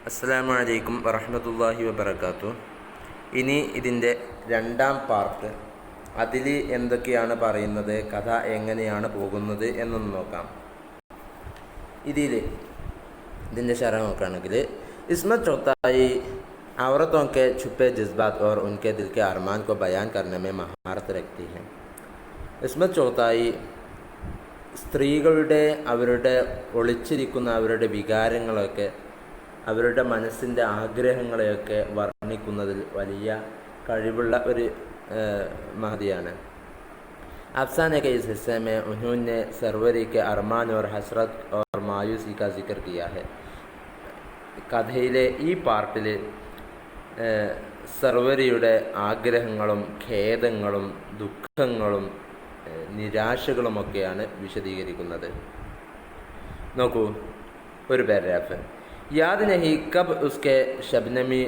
അസ്സലാമു അലൈക്കും വറഹ്മത്തുള്ളാഹി വബറകാതുഹു. ഇനി ഇതിൻ്റെ രണ്ടാം പാർട്ട്, അതിൽ എന്തൊക്കെയാണ് പറയുന്നത്, കഥ എങ്ങനെയാണ് പോകുന്നത് എന്നൊന്ന് നോക്കാം. ഇതിൻ്റെ ശരഹ് നോക്കുകയാണെങ്കിൽ, इसमें चौथाई औरतों के छुपे जज्बात और उनके दिल के अरमान को बयान करने में महारत रखती है. इसमें चौथाई സ്ത്രീകളുടെ അവരുടെ ഒളിച്ചിരിക്കുന്ന അവരുടെ വികാരങ്ങളൊക്കെ, അവരുടെ മനസ്സിൻ്റെ ആഗ്രഹങ്ങളെയൊക്കെ വർണ്ണിക്കുന്നതിൽ വലിയ കഴിവുള്ള ഒരു മഹദിയാണ്. अफसाने के इस हिस्से में उन्होंने सरवरी के अरमान और हसरत और मायूसी का जिक्र किया है. കഥയിലെ ഈ പാർട്ടിൽ സർവരിയുടെ ആഗ്രഹങ്ങളും ഖേദങ്ങളും ദുഃഖങ്ങളും നിരാശകളുമൊക്കെയാണ് വിശദീകരിക്കുന്നത്. നോക്കൂ, ഒരു പാരഗ്രാഫ്. याद नहीं कब उसके शबनमी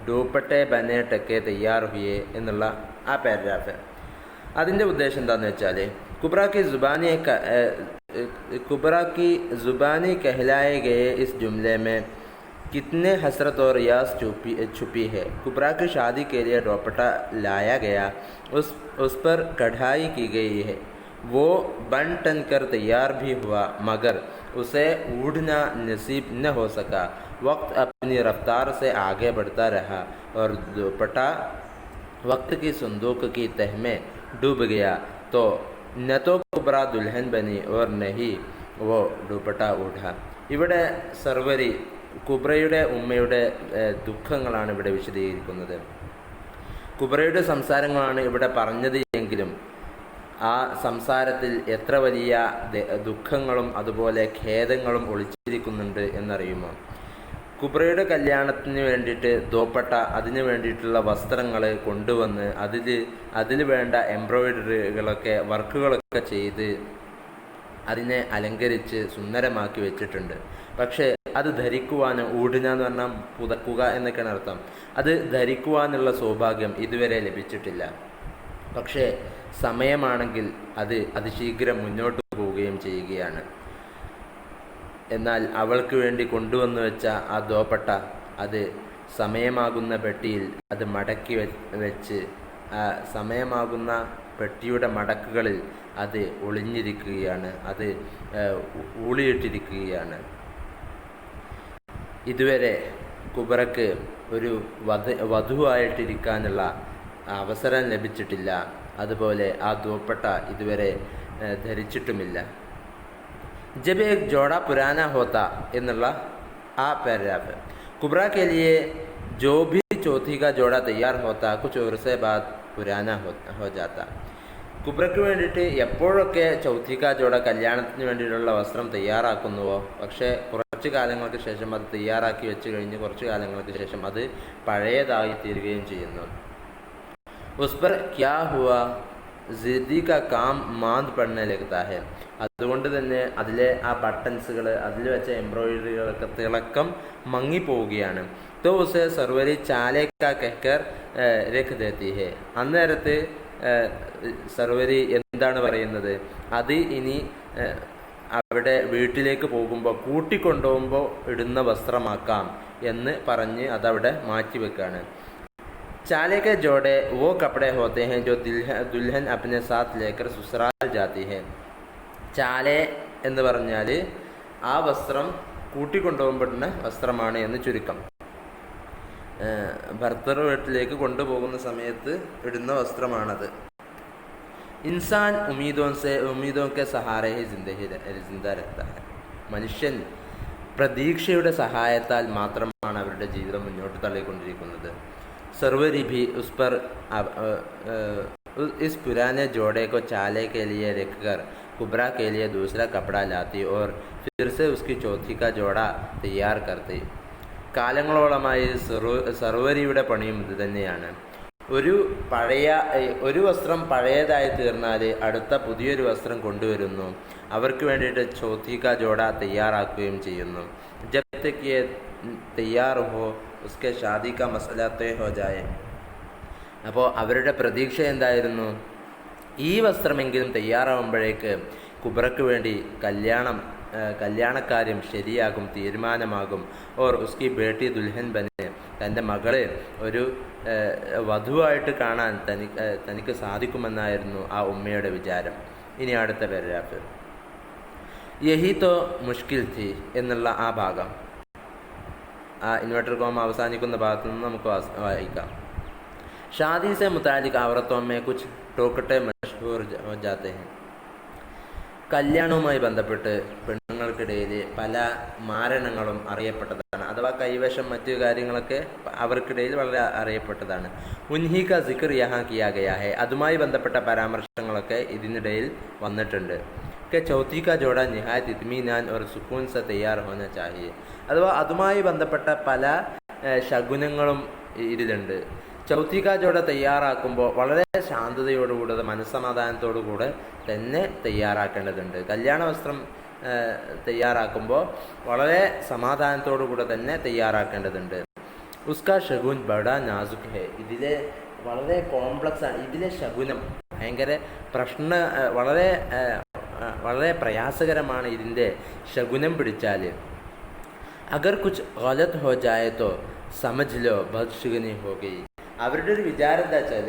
ഡൂപ്പട്ടെ ബനെ ടക്കെ തയ്യാർ ഹുയെ എന്നുള്ള ആ പാരഗ്രാഫ്. അതിൻ്റെ ഉദ്ദേശം എന്താണെന്ന് വെച്ചാൽ, कुबरा की ज़ुबानी कहलाए गए इस जुमले में कितने हसरत और रियाज छुपी है. कुबरा की शादी के लिए दुपट्टा लाया गया, उस पर कढ़ाई की गई है. वो बन टन कर तैयार भी हुआ, मगर उसे उड़ना नसीब न हो सका. वक्त अपनी रफ्तार से आगे बढ़ता रहा और दुपट्टा वक्त की संदूक की तह में डूब गया. तो न तो कुबरा दुल्हन बनी और नहीं वो दुपट्टा उठा. ഇവിടെ സർവരി കുബ്രയുടെ ഉമ്മയുടെ ദുഃഖങ്ങളാണ് ഇവിടെ വിശദീകരിക്കുന്നത്. കുബ്രയുടെ സംസാരങ്ങളാണ് ഇവിടെ പറഞ്ഞത് എങ്കിലും ആ സംസാരത്തിൽ എത്ര വലിയ ദുഃഖങ്ങളും അതുപോലെ ഖേദങ്ങളും ഒളിച്ചിരിക്കുന്നുണ്ട് എന്നറിയുമോ? കുബ്രയുടെ കല്യാണത്തിന് വേണ്ടിയിട്ട് ദോപ്പട്ട, അതിന് വേണ്ടിയിട്ടുള്ള വസ്ത്രങ്ങൾ കൊണ്ടുവന്ന് അതിൽ വേണ്ട എംബ്രോയിഡറികളൊക്കെ വർക്കുകളൊക്കെ ചെയ്ത് അതിനെ അലങ്കരിച്ച് സുന്ദരമാക്കി വെച്ചിട്ടുണ്ട്. പക്ഷേ അത് ധരിക്കുവാൻ, ഊടുക എന്ന് പറഞ്ഞാൽ പുതക്കുക എന്നൊക്കെയാണ് അർത്ഥം, അത് ധരിക്കുവാനുള്ള സൗഭാഗ്യം ഇതുവരെ ലഭിച്ചിട്ടില്ല. പക്ഷേ സമയമാണെങ്കിൽ അത് അതിശീഘ്രം മുന്നോട്ട് പോവുകയും ചെയ്യുകയാണ്. എന്നാൽ അവൾക്ക് വേണ്ടി കൊണ്ടുവന്നു വെച്ച ആ ദോപ്പട്ട, അത് സമയമാകുന്ന പെട്ടിയിൽ അത് മടക്കി വെച്ച് ആ സമയമാകുന്ന പെട്ടിയുടെ മടക്കുകളിൽ അത് ഒളിഞ്ഞിരിക്കുകയാണ്, അത് ഊളിയിട്ടിരിക്കുകയാണ്. ഇതുവരെ കുബറക്ക് ഒരു വധുവായിട്ടിരിക്കാനുള്ള അവസരം ലഭിച്ചിട്ടില്ല. അതുപോലെ ആ ദോപ്പട്ട ഇതുവരെ ധരിച്ചിട്ടുമില്ല. जब एक जोड़ा पुराना होता എന്നുള്ള ആ പാരഗ്രാഫ്. कुबरा के लिए जो भी चौथी का जोड़ा तैयार होता कुछ उर्से बाद पुराना हो जाता. കുബ്രയ്ക്ക് വേണ്ടിയിട്ട് എപ്പോഴൊക്കെ ചൗത്തിക ജോഡ, കല്യാണത്തിന് വേണ്ടിയിട്ടുള്ള വസ്ത്രം തയ്യാറാക്കുന്നുവോ, പക്ഷേ കുറച്ച് കാലങ്ങൾക്ക് ശേഷം അത് തയ്യാറാക്കി വെച്ച് കഴിഞ്ഞ് കുറച്ച് കാലങ്ങൾക്ക് ശേഷം അത് പഴയതായി തീരുകയും ചെയ്യുന്നു. ഉസ് പർ ക്യാ ഹുവാ ജിദ്ദി കാ കാം മാന്ത് പഠന ലഗ്താ ഹെ. അതുകൊണ്ട് തന്നെ അതിലെ ആ ബട്ടൺസുകൾ, അതിൽ വെച്ച എംബ്രോയിഡറികളൊക്കെ തിളക്കം മങ്ങിപ്പോവുകയാണ്. തോ ഉസെ സർവരി ചാലേ കാ കഹ്കർ രഖ് ദേത്തി ഹെ. അന്നേരത്ത് സർവരി എന്താണ് പറയുന്നത്, അത് ഇനി അവിടെ വീട്ടിലേക്ക് പോകുമ്പോൾ കൂട്ടിക്കൊണ്ടുപോകുമ്പോൾ ഇടുന്ന വസ്ത്രമാക്കാം എന്ന് പറഞ്ഞ് അതവിടെ മാറ്റിവെക്കാണ്. चाले के जोड़े वो कपड़े होते हैं जो दुल्हन अपने साथ लेकर ससुराल जाती है. ചാലെ എന്ന് പറഞ്ഞാൽ ആ വസ്ത്രം കൂട്ടിക്കൊണ്ടുപോകുമ്പോഴുന്ന വസ്ത്രമാണ് എന്ന് ചുരുക്കം. ഭർത്തൃ വീട്ടിലേക്ക് കൊണ്ടുപോകുന്ന സമയത്ത് ഇടുന്ന വസ്ത്രമാണത്. ഇൻസാൻ ഉമീദോं के सहारे ही जिंदा रहता है. മനുഷ്യൻ പ്രതീക്ഷയുടെ സഹായത്താൽ മാത്രമാണ് അവരുടെ ജീവിതം മുന്നോട്ട് തള്ളിക്കൊണ്ടിരിക്കുന്നത്. सरवरी भी उस पर इस पुराने जोड़े को चाले के लिए रखकर कुबरा के लिए दूसरा कपड़ा लाती और फिर से उसकी चौथी का जोड़ा तैयार करती. കാലങ്ങളോളമായി സർവരിയുടെ പണിയും ഇത് തന്നെയാണ്. ഒരു വസ്ത്രം പഴയതായി തീർന്നാൽ അടുത്ത പുതിയൊരു വസ്ത്രം കൊണ്ടുവരുന്നു. അവർക്ക് വേണ്ടിയിട്ട് ചൗത്തിക ജോഡ തയ്യാറാക്കുകയും ചെയ്യുന്നു. ജബ് തക് യേ തയ്യാർ ഹോ ഉസ്കെ ഷാദി കാ മസല തേ ഹോ ജായേ. അപ്പോൾ അവരുടെ പ്രതീക്ഷ എന്തായിരുന്നു? ഈ വസ്ത്രമെങ്കിലും തയ്യാറാവുമ്പോഴേക്ക് കുബറയ്ക്ക് വേണ്ടി കല്യാണം കല്യാണക്കാര്യം ശരിയാകും, തീരുമാനമാകും. ഓർ ഉസ്കി ബേട്ടി ദുൽഹൻ ബനെ, തൻ്റെ മകളെ ഒരു വധുവായിട്ട് കാണാൻ തനിക്ക് സാധിക്കുമെന്നായിരുന്നു ആ ഉമ്മയുടെ വിചാരം. ഇനി അടുത്ത പാരഗ്രാഫ്. യഹി തോ മുഷ്കിൽ ഥി എന്നുള്ള ആ ഭാഗം, ആ ഇൻവെർട്ടർ കോമ അവസാനിക്കുന്ന ഭാഗത്തു നിന്ന് നമുക്ക് വായിക്കാം. ഷാദി സെ മുതാലിക് ഔറത്തോं में कुछ टोकटे मशहूर हो जाते हैं. കല്യാണവുമായി ബന്ധപ്പെട്ട് പെണ്ണുങ്ങൾക്കിടയിൽ പല മാരണങ്ങളും അറിയപ്പെട്ടതാണ്. അഥവാ കൈവശം മറ്റു കാര്യങ്ങളൊക്കെ അവർക്കിടയിൽ വളരെ അറിയപ്പെട്ടതാണ്. ഉൻഹി കാ സിക്ർ യഹാ കിയാ ഗയാ ഹെ, അതുമായി ബന്ധപ്പെട്ട പരാമർശങ്ങളൊക്കെ ഇതിനിടയിൽ വന്നിട്ടുണ്ട്. कि चौथी का जोड़ा निहायत इत्मीनान और सुकून से तैयार होना चाहिए. അഥവാ അതുമായി ബന്ധപ്പെട്ട പല ശകുനങ്ങളും ഇതിലുണ്ട്. ചൗത്തിക ജോഡ തയ്യാറാക്കുമ്പോൾ വളരെ ശാന്തതയോടുകൂടെ മനസ്സമാധാനത്തോടുകൂടെ തന്നെ തയ്യാറാക്കേണ്ടതുണ്ട്. കല്യാണ വസ്ത്രം തയ്യാറാക്കുമ്പോൾ വളരെ സമാധാനത്തോടുകൂടെ തന്നെ തയ്യാറാക്കേണ്ടതുണ്ട്. ഉസ്കാ ശകുൻ ബഡ നാസുക് ഹെ, ഇതിലെ വളരെ കോംപ്ലക്സ് ആണ്. ഇതിലെ ശകുനം ഭയങ്കര വളരെ പ്രയാസകരമാണ്. ഇതിൻ്റെ ശകുനം പിടിച്ചാൽ അഗർ കുച്ച് ഗലത് ഹോ ജായേ തോ സമജ് ലോ ബദ്ശുഗനി ഹോ ഗയി. അവരുടെ ഒരു വിചാരം എന്താ വെച്ചാൽ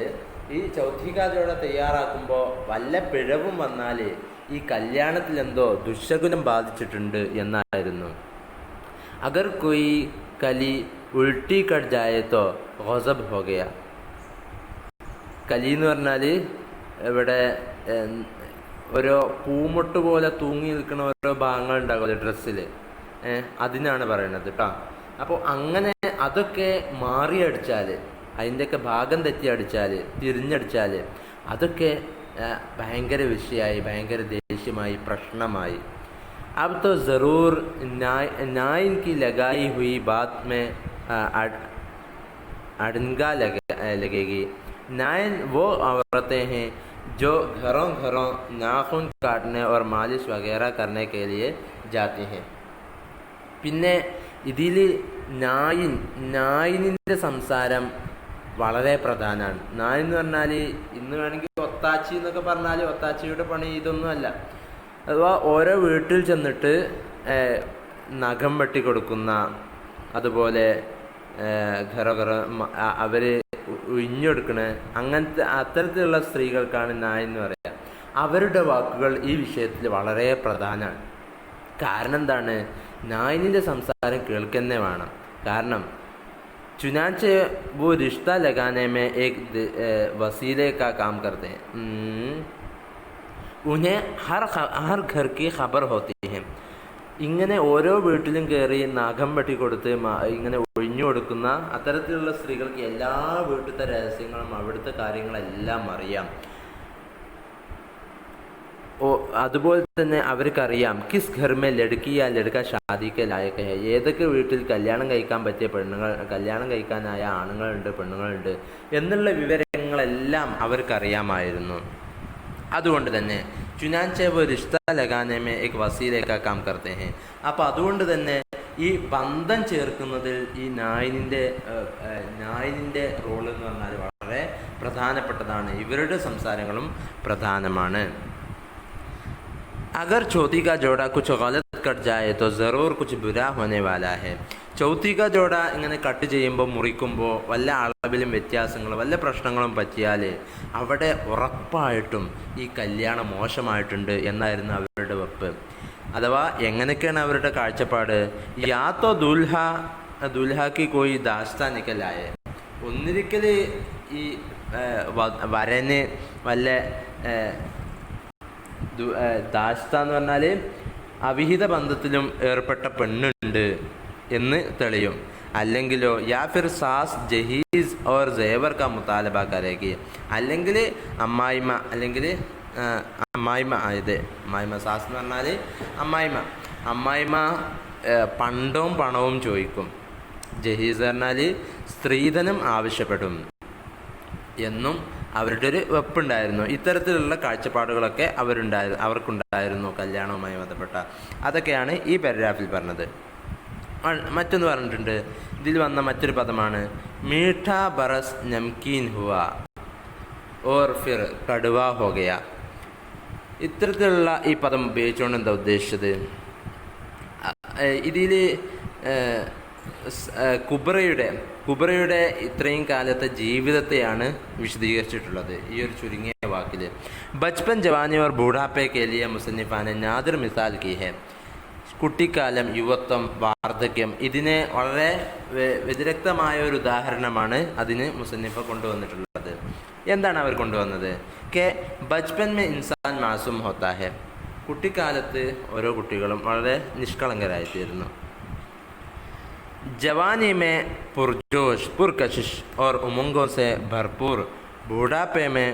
ഈ ചൗഥിക ജോഡ തയ്യാറാക്കുമ്പോൾ വല്ല പിഴവും വന്നാൽ ഈ കല്യാണത്തിൽ എന്തോ ദുശകുനം ബാധിച്ചിട്ടുണ്ട് എന്നായിരുന്നു. അഗർ കൊയ് കലി ഉൾട്ടി കട്ട് ജായേ തോ ഗസബ് ഹോ ഗയ. കലി എന്ന് പറഞ്ഞാൽ ഇവിടെ ഓരോ പൂമൊട്ട് പോലെ തൂങ്ങി നിൽക്കുന്ന ഓരോ ഭാഗങ്ങൾ ഉണ്ടാകുമല്ലോ ഡ്രസ്സിൽ, അതിനാണ് പറയണത് കേട്ടോ. അപ്പോൾ അങ്ങനെ അതൊക്കെ മാറിയടിച്ചാൽ, അതിൻ്റെയൊക്കെ ഭാഗം തെറ്റി അടിച്ചാൽ, തിരിഞ്ഞടിച്ചാൽ അതൊക്കെ ഭയങ്കര വിഷയമായി, ഭയങ്കര ദേഷ്യമായി, പ്രശ്നമായി. अब तो ज़रूर नाइन की लगाई हुई बात में अड़ंगा लगेगी. नाइन वो औरतें हैं जो घरों घरों नाखून काटने और मालिश वगैरह करने के लिए जाती हैं. പിന്നെ ഇതിൽ നായിനിൻ്റെ സംസാരം വളരെ പ്രധാനമാണ്. നായൻ എന്ന് പറഞ്ഞാൽ ഇന്ന് വേണമെങ്കിൽ ഒത്താച്ചി എന്നൊക്കെ പറഞ്ഞാൽ ഒത്താച്ചിയുടെ പണി ഇതൊന്നുമല്ല. അഥവാ ഓരോ വീട്ടിൽ ചെന്നിട്ട് നഖം വെട്ടിക്കൊടുക്കുന്ന, അതുപോലെ അവർ ഉഴിഞ്ഞെടുക്കണ, അങ്ങനത്തെ അത്തരത്തിലുള്ള സ്ത്രീകൾക്കാണ് നായൻ എന്ന് പറയുക. അവരുടെ വാക്കുകൾ ഈ വിഷയത്തിൽ വളരെ പ്രധാനമാണ്. കാരണം എന്താണ്? നായനിൻ്റെ സംസാരം കേൾക്കുന്നേ വേണം. കാരണം चुनाचे वो रिश्ता लगाने में एक वसीले का काम करते हैं. उन्हें हर घर की खबर होती है. ഇങ്ങനെ ഓരോ വീട്ടിലും കയറി നഖം വെട്ടിക്കൊടുത്ത് ഇങ്ങനെ ഒഴിഞ്ഞു കൊടുക്കുന്ന അത്തരത്തിലുള്ള സ്ത്രീകൾക്ക് എല്ലാ വീട്ടിലത്തെ രഹസ്യങ്ങളും അവിടുത്തെ കാര്യങ്ങളെല്ലാം അറിയാം. അതുപോലെ തന്നെ അവർക്കറിയാം കിസ് ഘർമേ ലടുക്കിയ ലടുക്ക ഷാദിക്ക് ലായക്ക് ഹെ, ഏതൊക്കെ വീട്ടിൽ കല്യാണം കഴിക്കാൻ പറ്റിയ കല്യാണം കഴിക്കാനായ ആണുങ്ങളുണ്ട്, പെണ്ണുങ്ങളുണ്ട് എന്നുള്ള വിവരങ്ങളെല്ലാം അവർക്കറിയാമായിരുന്നു. അതുകൊണ്ട് തന്നെ ചുനാൻചെ വോ റിഷ്ത ലഗാനെ മേ ഏക് വസീലെ കാ കാം കർത്തെ ഹെ. അപ്പോൾ അതുകൊണ്ട് തന്നെ ഈ ബന്ധം ചേർക്കുന്നതിൽ ഈ നായിനിൻ്റെ റോൾ എന്ന് പറഞ്ഞാൽ വളരെ പ്രധാനപ്പെട്ടതാണ്. ഇവരുടെ സംസാരങ്ങളും പ്രധാനമാണ്. अगर चौथी का जोड़ा कुछ गलत कट जाए तो ज़रूर कुछ बुरा होने वाला है. ചൗത്തിക ജോഡ ഇങ്ങനെ കട്ട് ചെയ്യുമ്പോൾ, മുറിക്കുമ്പോൾ വല്ല അളവിലും വ്യത്യാസങ്ങളും വല്ല പ്രശ്നങ്ങളും പറ്റിയാൽ അവിടെ ഉറപ്പായിട്ടും ഈ കല്യാണം മോശമായിട്ടുണ്ട് എന്നായിരുന്നു അവരുടെ വെപ്പ്. അഥവാ എങ്ങനെയൊക്കെയാണ് അവരുടെ കാഴ്ചപ്പാട്? യാ തോ ദുൽഹാക്ക് കോയി ദാസ്താ നിക്കലായ, ഒന്നിരിക്കൽ ഈ വരന് വല്ല ദാസ്ത എന്ന് പറഞ്ഞാൽ അവിഹിത ബന്ധത്തിലും ഏർപ്പെട്ട പെണ്ണുണ്ട് എന്ന് തെളിയും. അല്ലെങ്കിലോ യാ ഫിർ സാസ് ജഹീസ് ഓർ സേവർ കാ മുതാലബ കരേഗി, അല്ലെങ്കിൽ അമ്മായിമ്മ, അല്ലെങ്കിൽ അമ്മായിമ്മ സാസ് എന്ന് പറഞ്ഞാൽ അമ്മായിമ്മ പണ്ടവും പണവും ചോദിക്കും. ജഹീസ് പറഞ്ഞാൽ സ്ത്രീധനം ആവശ്യപ്പെടും എന്നും അവരുടെ ഒരു വെപ്പുണ്ടായിരുന്നു. ഇത്തരത്തിലുള്ള കാഴ്ചപ്പാടുകളൊക്കെ അവർക്കുണ്ടായിരുന്നു കല്യാണവുമായി ബന്ധപ്പെട്ട. അതൊക്കെയാണ് ഈ പാരഗ്രാഫിൽ പറഞ്ഞത്. മറ്റൊന്ന് പറഞ്ഞിട്ടുണ്ട്, ഇതിൽ വന്ന മറ്റൊരു പദമാണ് Meetha bearers namkeen Hua or ഫിർ കടുവ ഹോ ഗയ. ഇത്തരത്തിലുള്ള ഈ പദം ഉപയോഗിച്ചുകൊണ്ട് എന്താ ഉദ്ദേശിച്ചത്? ഇതിൽ കുബ്രയുടെ ഇത്രയും കാലത്തെ ജീവിതത്തെയാണ് വിശദീകരിച്ചിട്ടുള്ളത് ഈ ഒരു ചുരുങ്ങിയ വാക്കിൽ. ബച്പൻ ജവാനി और बूढ़ापे के लिए मुसन्निफ़ा ने नादिर मिसाल की है. കുട്ടിക്കാലം, യുവത്വം, വാർദ്ധക്യം, ഇതിനെ വളരെ വ്യതിരക്തമായ ഒരു ഉദാഹരണമാണ് അതിന് മുസന്നിഫ കൊണ്ടുവന്നിട്ടുള്ളത്. എന്താണ് അവർ കൊണ്ടുവന്നത്? കെ ബച്പൻ മേ ഇൻസാൻ മാസൂം ഹോത്താ ഹെ. കുട്ടിക്കാലത്ത് ഓരോ കുട്ടികളും വളരെ നിഷ്കളങ്കരായിത്തീരുന്നു. जवानी में पुरजोश, पुरकशिश और उमंगों से भरपूर, बूढ़ापे में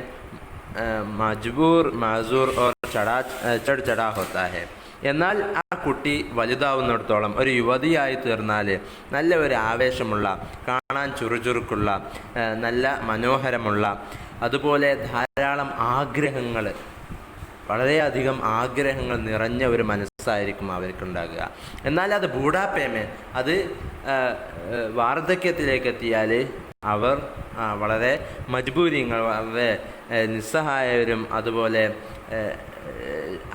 मजबूर, माजूर और चढ़ होता है. എന്നാൽ ആ കുട്ടി വലുതാവുന്നിടത്തോളം, ഒരു യുവതിയായി തീർന്നാൽ നല്ല ഒരു ആവേശമുള്ള, കാണാൻ ചുറുചുറുക്കുള്ള, നല്ല മനോഹരമുള്ള, അതുപോലെ ധാരാളം ആഗ്രഹങ്ങൾ, വളരെയധികം ആഗ്രഹങ്ങൾ നിറഞ്ഞ ഒരു മനസ്സായിരിക്കും അവർക്കുണ്ടാകുക. എന്നാൽ അത് ബൂഢാപ്പേമേ, അത് വാർദ്ധക്യത്തിലേക്ക് എത്തിയാൽ അവർ വളരെ മജ്ബൂരിങ്ങൾ, വളരെ നിസ്സഹായരും അതുപോലെ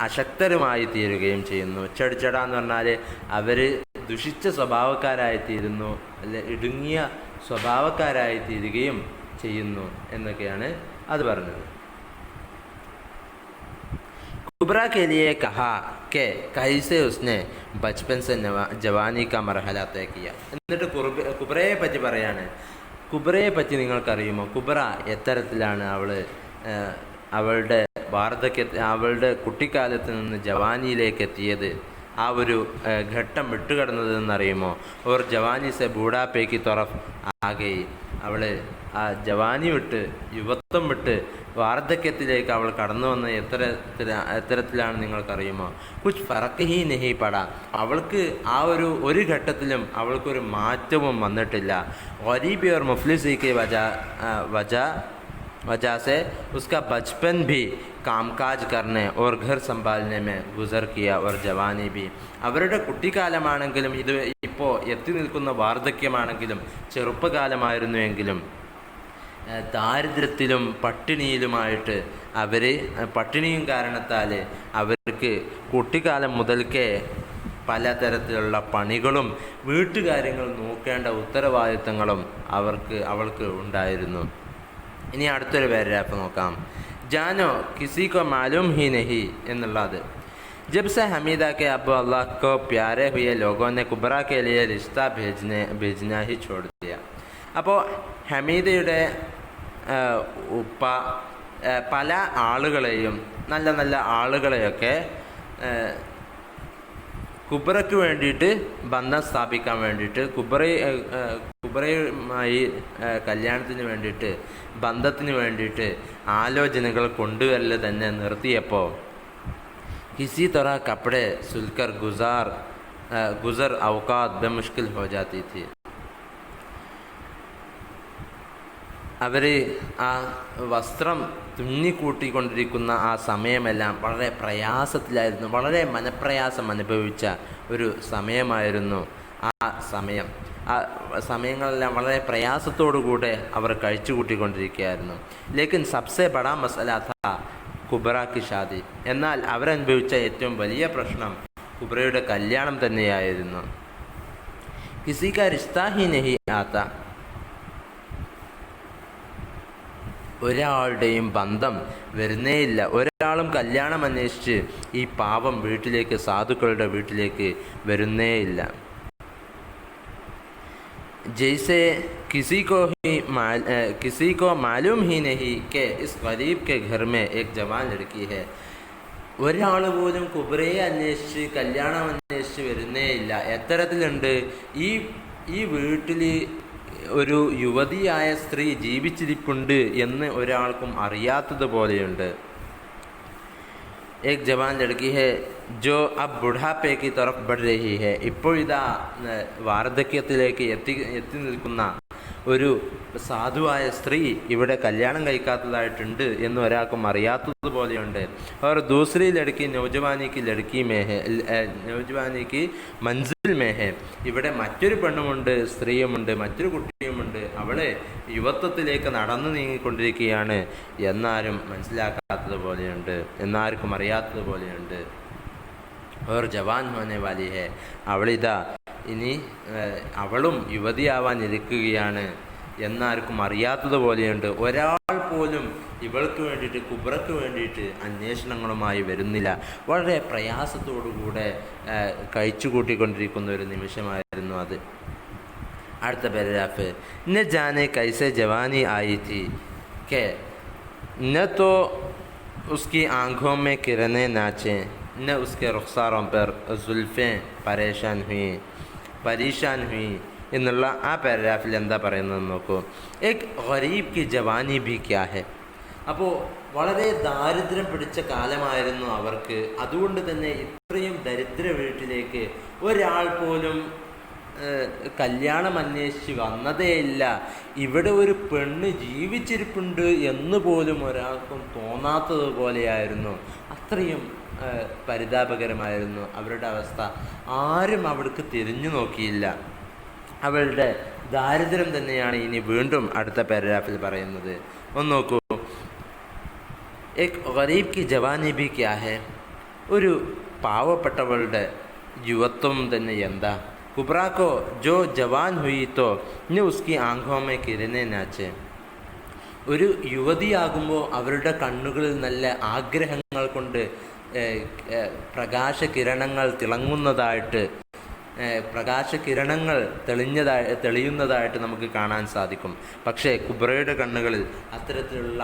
അശക്തരുമായി തീരുകയും ചെയ്യുന്നു. ചെടിച്ചട എന്ന് പറഞ്ഞാൽ അവർ ദുഷിച്ച സ്വഭാവക്കാരായിത്തീരുന്നു, അല്ലെ ഇടുങ്ങിയ സ്വഭാവക്കാരായി തീരുകയും ചെയ്യുന്നു എന്നൊക്കെയാണ് അത് പറഞ്ഞത്. कुबरा के लिए कहा कि कैसे उसने बचपन से जवानी का मरहला तय किया. എന്നിട്ട് കുബ്രയെ പറ്റി പറയാണ്. കുബ്രയെ പറ്റി നിങ്ങൾക്കറിയുമോ? കുബ്ര എത്തരത്തിലാണ് അവളുടെ അവളുടെ കുട്ടിക്കാലത്ത് നിന്ന് ജവാനിയിലേക്ക് എത്തിയത്, ആ ഒരു ഘട്ടം വിട്ടുകടന്നതെന്നറിയുമോ? ഓർ ജവാനി സെ ബൂഢാപ്പേക്ക് തൊറഫ് ആകെ, അവൾ ആ ജവാനി വിട്ട്, യുവത്വം വിട്ട് വാർദ്ധക്യത്തിലേക്ക് അവൾ കടന്നു വന്ന എത്തരത്തിലാണ് നിങ്ങൾക്കറിയുമോ? കുച്ച് ഫറക്ക് ഹി നഹി പടാ. അവൾക്ക് ആ ഒരു ഘട്ടത്തിലും അവൾക്കൊരു മാറ്റവും വന്നിട്ടില്ല. ഗരീബി और मुफलिसी की वजह से उसका बचपन भी कामकाज करने और घर संभालने में गुजर किया और जवानी भी. അവരുടെ കുട്ടിക്കാലമാണെങ്കിലും ഇത് ഇപ്പോൾ എത്തി നിൽക്കുന്ന വാർദ്ധക്യമാണെങ്കിലും ചെറുപ്പകാലമായിരുന്നുവെങ്കിലും ദാരിദ്ര്യത്തിലും പട്ടിണിയിലുമായിട്ട് പട്ടിണിയും കാരണത്താൽ അവർക്ക് കുട്ടിക്കാലം മുതൽക്കേ പലതരത്തിലുള്ള പണികളും വീട്ടുകാര്യങ്ങൾ നോക്കേണ്ട ഉത്തരവാദിത്തങ്ങളും അവൾക്ക് ഉണ്ടായിരുന്നു. ഇനി അടുത്തൊരു പാരഗ്രാഫ് നോക്കാം. ജാനോ കിസിക്കോ മാലൂം ഹി നഹി എന്നുള്ളത്. जब से हमीदा के अब्बू अल्लाह को प्यारे हुए लोगों ने कुबरा के लिए रिश्ता भेजना ही छोड़ दिया. അപ്പോൾ ഹമീദയുടെ ഉപ്പ പല ആളുകളെയും, നല്ല നല്ല ആളുകളെയൊക്കെ കുബ്രയ്ക്ക് വേണ്ടിയിട്ട് ബന്ധം സ്ഥാപിക്കാൻ വേണ്ടിയിട്ട്, കുബ്രയുമായി കല്യാണത്തിന് വേണ്ടിയിട്ട്, ബന്ധത്തിന് വേണ്ടിയിട്ട് ആലോചനകൾ കൊണ്ടുവരൽ തന്നെ നിർത്തിയപ്പോൾ किसी तरह कपड़े सुलकर गुजर औकात बेमुश्किल हो जाती थी. അവർ ആ വസ്ത്രം തുന്നിക്കൂട്ടിക്കൊണ്ടിരിക്കുന്ന ആ സമയമെല്ലാം വളരെ പ്രയാസത്തിലായിരുന്നു, വളരെ മനപ്രയാസം അനുഭവിച്ച ഒരു സമയമായിരുന്നു ആ സമയം. ആ സമയങ്ങളെല്ലാം വളരെ പ്രയാസത്തോടുകൂടെ അവർ കഴിച്ചു കൂട്ടിക്കൊണ്ടിരിക്കുകയായിരുന്നു. ലേക്കിൻ സബ്സെ ബഡാ മസല താ കുബ്ര കി ഷാദി. എന്നാൽ അവരനുഭവിച്ച ഏറ്റവും വലിയ പ്രശ്നം കുബ്രയുടെ കല്യാണം തന്നെയായിരുന്നു. കിസി കാ റിശ്താ ഹി നഹി ആത്ത. ഒരാളുടെയും ബന്ധം വരുന്നേയില്ല. ഒരാളും കല്യാണം അന്വേഷിച്ച് ഈ പാവം വീട്ടിലേക്ക്, സാധുക്കളുടെ വീട്ടിലേക്ക് വരുന്നേയില്ല. जैसे किसी को मालूम ही नहीं कि इस गरीब के घर में एक जवान लड़की है. ഒരാൾ പോലും കുബ്രയെ അന്വേഷിച്ച് കല്യാണം അന്വേഷിച്ച് വരുന്നേയില്ല. എത്തരത്തിലുണ്ട്, ഈ വീട്ടിൽ ഒരു യുവതിയായ സ്ത്രീ ജീവിച്ചിരിപ്പുണ്ട് എന്ന് ഒരാൾക്കും അറിയാത്തതുപോലെയുണ്ട്. एक जवान लड़की है जो अब बुढ़ापे की तरफ बढ़ रही है. ഇപ്പോഴിതാ വാർദ്ധക്യത്തിലേക്ക് എത്തി നിൽക്കുന്ന ഒരു സാധുവായ സ്ത്രീ ഇവിടെ കല്യാണം കഴിക്കാത്തതായിട്ടുണ്ട് എന്ന് ഒരാൾക്കും അറിയാത്തതുപോലെയുണ്ട്. और दूसरी लड़की नौजवानी की मंजिल में है. ഇവിടെ മറ്റൊരു പെണ്ണുമുണ്ട്, സ്ത്രീയുമുണ്ട്, മറ്റൊരു കുട്ടിയുമുണ്ട്. അവളെ യുവത്വത്തിലേക്ക് നടന്നു നീങ്ങിക്കൊണ്ടിരിക്കുകയാണ് എന്നാരും മനസ്സിലാക്കാത്തതുപോലെയുണ്ട്, എന്നാർക്കും അറിയാത്തതുപോലെയുണ്ട്. और जवान होने वाली है. അവളിതാ ഇനി അവളും യുവതിയാവാനിരിക്കുകയാണ് എന്നാർക്കും അറിയാത്തതുപോലെയുണ്ട്. ഒരാൾ പോലും ഇവൾക്ക് വേണ്ടിയിട്ട്, കുബ്രക്ക് വേണ്ടിയിട്ട് അന്വേഷണങ്ങളുമായി വരുന്നില്ല. വളരെ പ്രയാസത്തോടുകൂടെ കഴിച്ചു കൂട്ടിക്കൊണ്ടിരിക്കുന്ന ഒരു നിമിഷമായിരുന്നു അത്. അടുത്ത പാരഗ്രാഫ്. ന ജാനെ കൈസെ ജവാനി ആയി थी कि न तो उसकी आँखों में किरणें नाचें, न उसके रुखसारों पर जुल्फ़ें परेशान हुई എന്നുള്ള ആ പാരഗ്രാഫിൽ എന്താ പറയുന്നത് നോക്കൂ. എക് ഗരീബ് കി ജവാനി ഭി ക്യാ ഹെ. അപ്പോൾ വളരെ ദാരിദ്ര്യം പിടിച്ച കാലമായിരുന്നു അവർക്ക്. അതുകൊണ്ട് തന്നെ ഇത്രയും ദരിദ്ര വീട്ടിലേക്ക് ഒരാൾ പോലും കല്യാണം അന്വേഷിച്ച് വന്നതേയില്ല. ഇവിടെ ഒരു പെണ്ണ് ജീവിച്ചിരിപ്പുണ്ട് എന്ന് പോലും ഒരാൾക്കും തോന്നാത്തതുപോലെയായിരുന്നു. അത്രയും പരിതാപകരമായിരുന്നു അവരുടെ അവസ്ഥ. ആരും അവിടേക്ക് തിരിഞ്ഞു നോക്കിയില്ല. അവളുടെ ദാരിദ്ര്യം തന്നെയാണ് ഇനി വീണ്ടും അടുത്ത പാരഗ്രാഫിൽ പറയുന്നത്. ഒന്ന് നോക്കൂ. എക് ഗരീബ് കി ജവാനി ഭി ക്യാ ഹെ. ഒരു പാവപ്പെട്ടവളുടെ യുവത്വം തന്നെ എന്താ. കുബ്രാ കോ ജോ ജവാൻ ഹുയി തോ ന ഉസ്കി ആँखों में किरणें नाचे. ഒരു യുവതിയാകുമ്പോൾ അവരുടെ കണ്ണുകളിൽ നല്ല ആഗ്രഹങ്ങൾ കൊണ്ട് പ്രകാശകിരണങ്ങൾ തെളിയുന്നതായിട്ട് നമുക്ക് കാണാൻ സാധിക്കും. പക്ഷേ കുബ്രയുടെ കണ്ണുകളിൽ അത്തരത്തിലുള്ള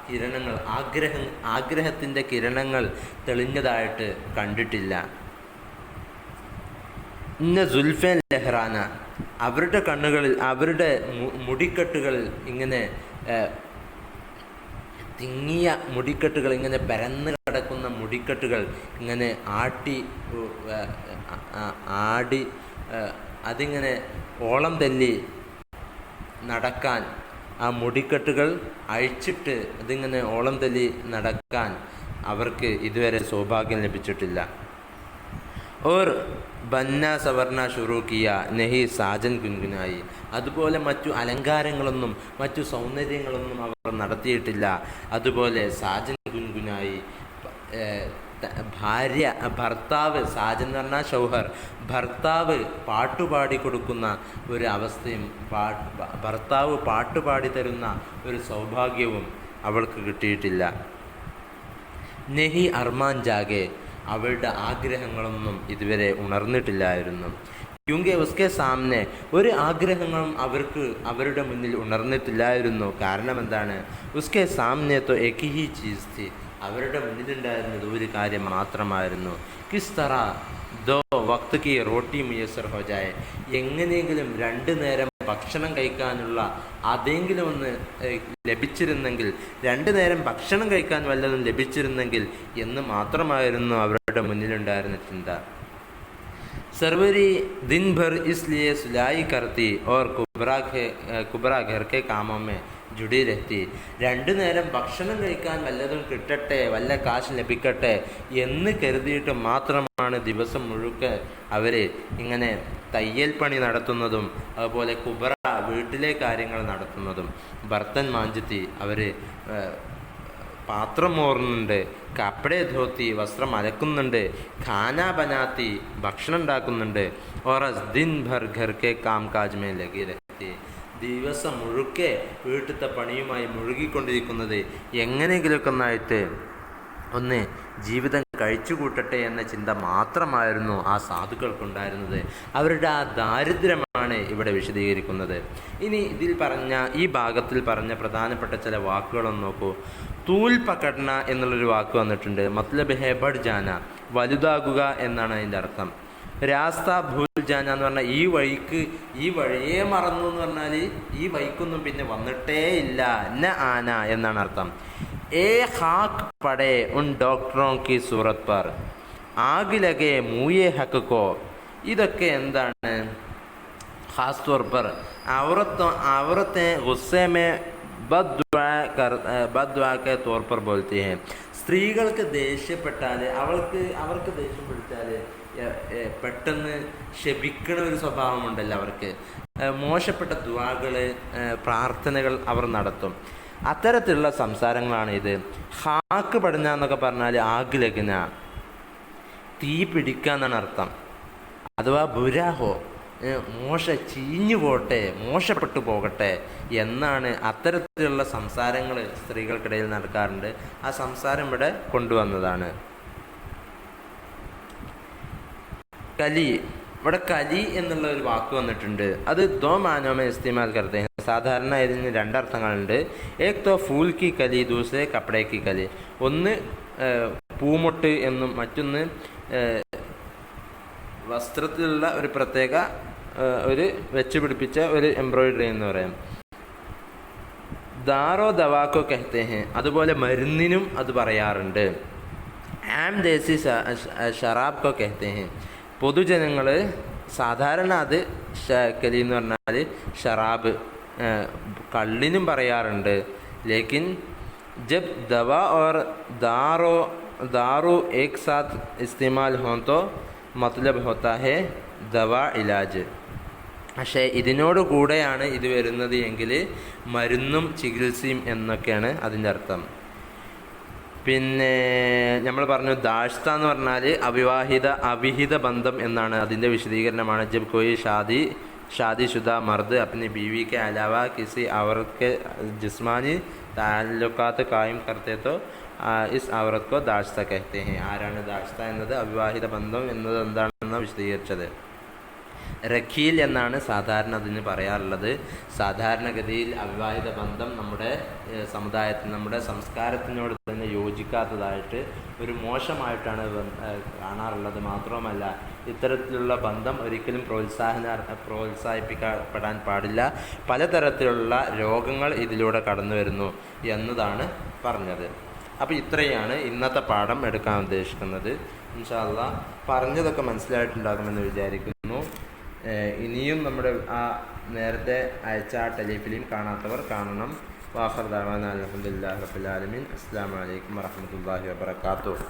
കിരണങ്ങൾ, ആഗ്രഹത്തിൻ്റെ കിരണങ്ങൾ തെളിഞ്ഞതായിട്ട് കണ്ടിട്ടില്ല. ഇന്ന സുൽഫൻ ലഹ്റാന. അവരുടെ കണ്ണുകളിൽ, അവരുടെ മുടിക്കെട്ടുകളിൽ ഇങ്ങനെ തിങ്ങിയ മുടിക്കെട്ടുകൾ, ഇങ്ങനെ പരന്ന് കിടക്കുന്ന മുടിക്കെട്ടുകൾ ഇങ്ങനെ ആടി അതിങ്ങനെ ഓളം തല്ലി നടക്കാൻ, ആ മുടിക്കെട്ടുകൾ അഴിച്ചിട്ട് അതിങ്ങനെ ഓളം തല്ലി നടക്കാൻ അവർക്ക് ഇതുവരെ സൗഭാഗ്യം ലഭിച്ചിട്ടില്ല. ഓർ ബന്ന സവർണ ഷുറൂ കിയ നെഹി സാജൻ ഗുൻഗുനായി. അതുപോലെ മറ്റു അലങ്കാരങ്ങളൊന്നും മറ്റു സൗന്ദര്യങ്ങളൊന്നും അവർ നടത്തിയിട്ടില്ല. അതുപോലെ സാജൻ ഗുൻഗുനായി, ഭർത്താവ്, സാജൻ എന്ന് പറഞ്ഞാൽ ഷൗഹർ, ഭർത്താവ് പാട്ടുപാടി കൊടുക്കുന്ന ഒരു അവസ്ഥയും ഭർത്താവ് പാട്ടുപാടി തരുന്ന ഒരു സൗഭാഗ്യവും അവൾക്ക് കിട്ടിയിട്ടില്ല. നെഹി അർമാൻ ജാഗെ. അവളുടെ ആഗ്രഹങ്ങളൊന്നും ഇതുവരെ ഉണർന്നിട്ടില്ലായിരുന്നു. ക്യൂങ്കെ ഉസ്കെ സാമനെ. ഒരു ആഗ്രഹങ്ങളും അവരുടെ മുന്നിൽ ഉണർന്നിട്ടില്ലായിരുന്നു. കാരണം എന്താണ്? ഉസ്കെ സാമനെ തോ ഏക് ഹി ചീസ് തി. അവരുടെ മുന്നിലുണ്ടായിരുന്നത് ഒരു കാര്യം മാത്രമായിരുന്നു. കിസ് തറ ദോ വക്ത് കി റോട്ടി മുയസ്സർ ഹോ ജായെ. എങ്ങനെയെങ്കിലും 2 നേരം ഭക്ഷണം കഴിക്കാനുള്ള അതെങ്കിലും ഒന്ന് ലഭിച്ചിരുന്നെങ്കിൽ, 2 നേരം ഭക്ഷണം കഴിക്കാൻ വല്ലതും ലഭിച്ചിരുന്നെങ്കിൽ എന്ന് മാത്രമായിരുന്നു അവരുടെ മുന്നിലുണ്ടായിരുന്ന ചിന്ത. സർവരി ദിൻ ഭർ ഇസ്ലിയെ സുലായി കർത്തി or Kubbra Ghar K കാമോ may ജുടി രഹത്തി. 2 നേരം ഭക്ഷണം കഴിക്കാൻ വല്ലതും കിട്ടട്ടെ, വല്ല കാശ് ലഭിക്കട്ടെ എന്ന് കരുതിയിട്ട് മാത്രമാണ് ദിവസം മുഴുക്കെ അവർ ഇങ്ങനെ തയ്യൽ പണി നടത്തുന്നതും അതുപോലെ കുബ്ര വീട്ടിലെ കാര്യങ്ങൾ നടത്തുന്നതും. ബർത്തൻ മാഞ്ചത്തി, അവർ പാത്രം മോറുന്നുണ്ട്, കപ്പടെ ധോത്തി വസ്ത്രം അലക്കുന്നുണ്ട്, ഖാന ബനാത്തി ഭക്ഷണം ഉണ്ടാക്കുന്നുണ്ട്. ഓറസ് ദിൻ ഭർ ഘർ കെ കാം കാജ് മേ ലഗി രഹത്തി. ദിവസം മുഴുക്കെ വീട്ടിലത്തെ പണിയുമായി മുഴുകിക്കൊണ്ടിരിക്കുന്നത് എങ്ങനെയെങ്കിലുമൊക്കെ ഒന്നായിട്ട് ഒന്ന് ജീവിതം കഴിച്ചു കൂട്ടട്ടെ എന്ന ചിന്ത മാത്രമായിരുന്നു ആ സാധുക്കൾക്കുണ്ടായിരുന്നത്. അവരുടെ ആ ദാരിദ്ര്യമാണ് ഇവിടെ വിശദീകരിക്കുന്നത്. ഇനി ഈ ഭാഗത്തിൽ പറഞ്ഞ പ്രധാനപ്പെട്ട ചില വാക്കുകളൊന്ന് നോക്കൂ. തൂൽ പക്കടന എന്നുള്ളൊരു വാക്ക് വന്നിട്ടുണ്ട്. മത്ലബ് ഹെ ബഡ് ജാന, വലുതാകുക എന്നാണ് അതിൻ്റെ അർത്ഥം. രാസ്ത ഭൂൽ ജാന എന്ന് പറഞ്ഞാൽ ഈ വഴിയെ മറന്നു എന്ന് പറഞ്ഞാൽ ഈ വഴിക്കൊന്നും പിന്നെ വന്നിട്ടേ ഇല്ല. ന ആന എന്നാണ് അർത്ഥം. ए खाक पड़े उन डॉक्टरों की सूरत पर, आग लगे मुए हक को. ഇതൊക്കെ എന്താണ്? ഖാസ് तौर पर औरतें गुस्से में बद्दुआ के तौर पर बोलती हैं. സ്ത്രീകൾക്ക് ദേഷ്യപ്പെട്ടാൽ, അവർക്ക് ദേഷ്യം പിടിച്ചാൽ പെട്ടെന്ന് ശപിക്കണ ഒരു സ്വഭാവമുണ്ടല്ലോ അവർക്ക്. മോശപ്പെട്ട ദുആകൾ, പ്രാർത്ഥനകൾ അവർ നടത്തും. അത്തരത്തിലുള്ള സംസാരങ്ങളാണ് ഇത്. ഹാക്ക് പഠന എന്നൊക്കെ പറഞ്ഞാൽ ആഗ് ലഗ്ന, തീ പിടിക്കുക എന്നാണ് അർത്ഥം. അഥവാ ബുരാഹോ, ചീഞ്ഞു പോട്ടെ, മോശപ്പെട്ടു പോകട്ടെ എന്നാണ്. അത്തരത്തിലുള്ള സംസാരങ്ങൾ സ്ത്രീകൾക്കിടയിൽ നടക്കാറുണ്ട്. ആ സംസാരം ഇവിടെ കൊണ്ടുവന്നതാണ്. കലി, ഇവിടെ കലി എന്നുള്ള ഒരു വാക്ക് വന്നിട്ടുണ്ട്. അത് ദോ മാനോമെ ഇസ്തിമാൽ കർത്തെ. സാധാരണ ഇതിന് രണ്ടർത്ഥങ്ങളുണ്ട്. ഏക് തോ ഫൂൽ കി കലി, ദൂസരെ കപ്പടേ കി കലി. ഒന്ന് പൂമൊട്ട് എന്നും മറ്റൊന്ന് വസ്ത്രത്തിലുള്ള ഒരു പ്രത്യേക ഒരു വെച്ച് പിടിപ്പിച്ച ഒരു എംബ്രോയിഡറി എന്ന് പറയാം. ദാറോ ദവാക്കോ കഹത്തെ ഹെ, അതുപോലെ മരുന്നിനും അത് പറയാറുണ്ട്. ആം ദേശി ഷറാബ് കോ കഹത്തെ ഹെ, പൊതുജനങ്ങൾ സാധാരണ അത് കലി എന്ന് പറഞ്ഞാൽ ഷറാബ്, കള്ളിനും പറയാറുണ്ട്. ലേക്കിൻ ജബ് ദവാ ഓർ दारू एक साथ इस्तेमाल हो तो मतलब होता है दवा इलाज. പക്ഷേ ഇതിനോട് കൂടെയാണ് ഇത് വരുന്നത് എങ്കിൽ മരുന്നും ചികിത്സയും എന്നൊക്കെയാണ് അതിൻ്റെ അർത്ഥം. പിന്നെ നമ്മൾ പറഞ്ഞു ദാഷ്ത എന്ന് പറഞ്ഞാൽ അവിഹിത ബന്ധം എന്നാണ്. അതിൻ്റെ വിശദീകരണമാണ് ജബ് കോയി शादीशुदा मर्द अपनी बीवी के अलावा किसी औरत के जिस्मानी ताल्लुकात कायम करते तो इस औरत को दाश्ത कहते हैं. ആരാണ് ദാഷ്ത എന്നത്? അവിവാഹിത ബന്ധം എന്നത് എന്താണെന്ന് വിശദീകരിച്ചത്. റഖീൽ എന്നാണ് സാധാരണ അതിന് പറയാറുള്ളത്. സാധാരണഗതിയിൽ അവിവാഹിത ബന്ധം നമ്മുടെ സമുദായത്തിൽ, നമ്മുടെ സംസ്കാരത്തിനോട് തന്നെ യോജിക്കാത്തതായിട്ട് ഒരു മോശമായിട്ടാണ് കാണാറുള്ളത്. മാത്രവുമല്ല ഇത്തരത്തിലുള്ള ബന്ധം ഒരിക്കലും പ്രോത്സാഹിപ്പിക്കപ്പെടാൻ പാടില്ല. പലതരത്തിലുള്ള രോഗങ്ങൾ ഇതിലൂടെ കടന്നു വരുന്നു എന്നതാണ് പറഞ്ഞത്. അപ്പോൾ ഇത്രയാണ് ഇന്നത്തെ പാഠം എടുക്കാൻ ഉദ്ദേശിക്കുന്നത്. ഇൻഷാ അല്ലാഹ് പറഞ്ഞതൊക്കെ മനസ്സിലായിട്ടുണ്ടാകുമെന്ന് വിചാരിക്കുന്നു. ഇനിയും നമ്മുടെ ആ നേരത്തെ അയച്ച ആ ടെലിഫിലിം കാണാത്തവർ കാണണം. വാഖിർ ദഅ്വാനാ അൽഹംദുലില്ലാഹി റബ്ബിൽ ആലമീൻ. അസ്സലാമു അലൈക്കും വറഹ്മത്തുള്ളാഹി വബറകാതുഹു.